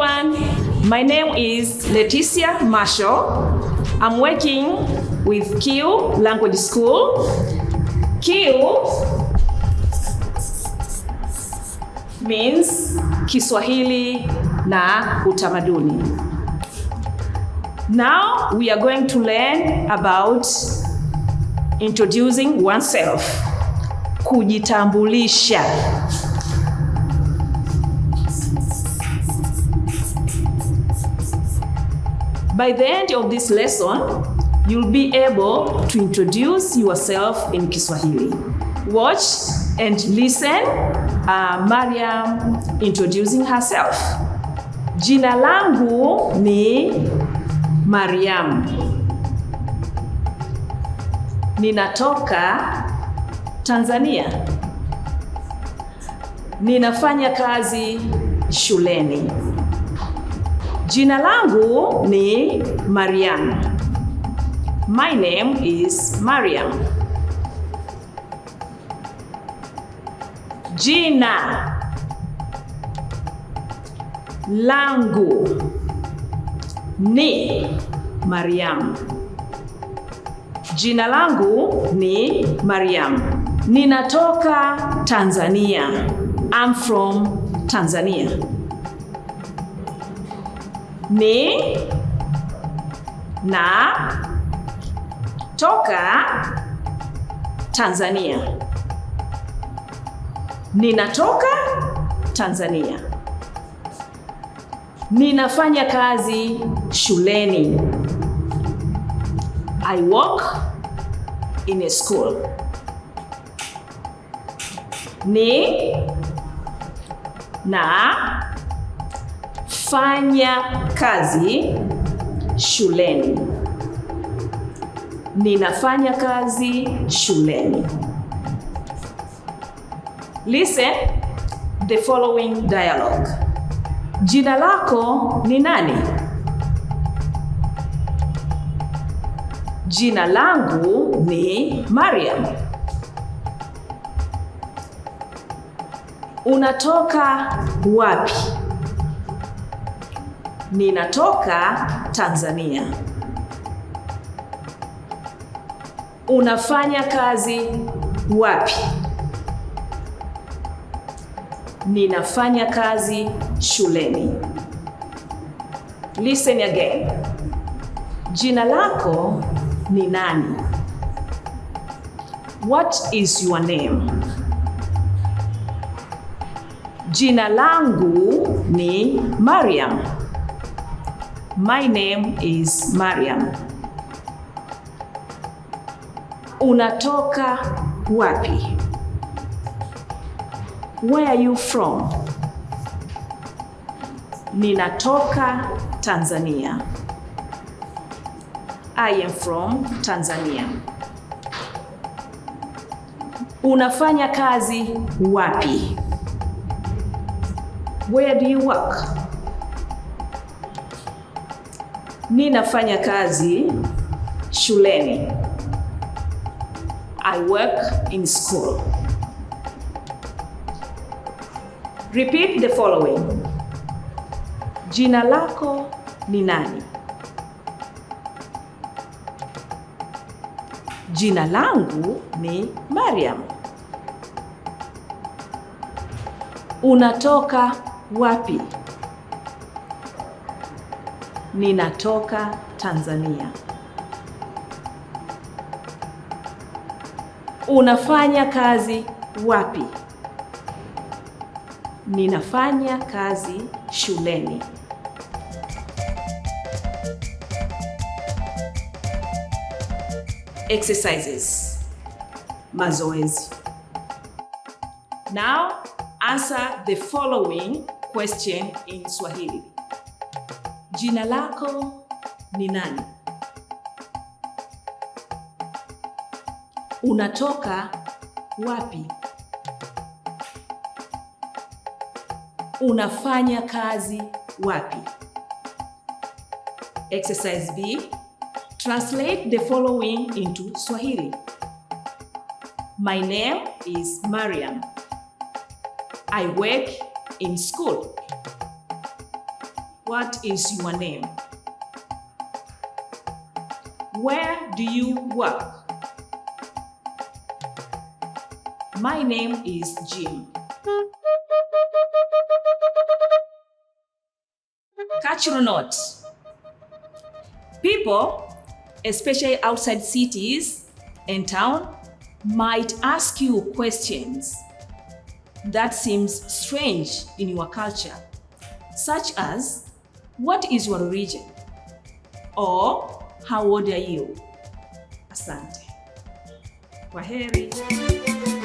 everyone. My name is Leticia Marshall. I'm working with Q Language School. Q means Kiswahili na utamaduni. Now we are going to learn about introducing oneself. Kujitambulisha. By the end of this lesson, you'll be able to introduce yourself in Kiswahili. Watch and listen Mariam introducing herself. Jina langu ni Mariam. Ninatoka Tanzania. Ninafanya kazi shuleni. Jina langu ni Mariam. My name is Mariam. Jina langu ni Mariam. Jina langu ni Mariam. Ninatoka Tanzania. I'm from Tanzania. Ni na toka Tanzania. Ninatoka Tanzania. Ninafanya kazi shuleni. I work in a school. Ni na fanya kazi shuleni. Ninafanya kazi shuleni. Listen the following dialogue. Jina lako ni nani? Jina langu ni Mariam. Unatoka wapi? Ninatoka Tanzania. Unafanya kazi wapi? Ninafanya kazi shuleni. Listen again. Jina lako ni nani? What is your name? Jina langu ni Mariam. My name is Mariam. Unatoka wapi? Where are you from? Ninatoka Tanzania. I am from Tanzania. Unafanya kazi wapi? Where do you work? Ninafanya kazi shuleni. I work in school. Repeat the following. Jina lako ni nani? Jina langu ni Mariam. Unatoka wapi? Ninatoka Tanzania. Unafanya kazi wapi? Ninafanya kazi shuleni. Exercises. Mazoezi. Now answer the following question in Swahili. Jina lako ni nani? Unatoka wapi? Unafanya kazi wapi? Exercise B. Translate the following into Swahili. My name is Mariam. I work in school. What is your name? Where do you work? My name is Jim. Cultural note. People, especially outside cities and town, might ask you questions that seems strange in your culture, such as, what is your religion? Or, how old are you? Asante. Kwaheri.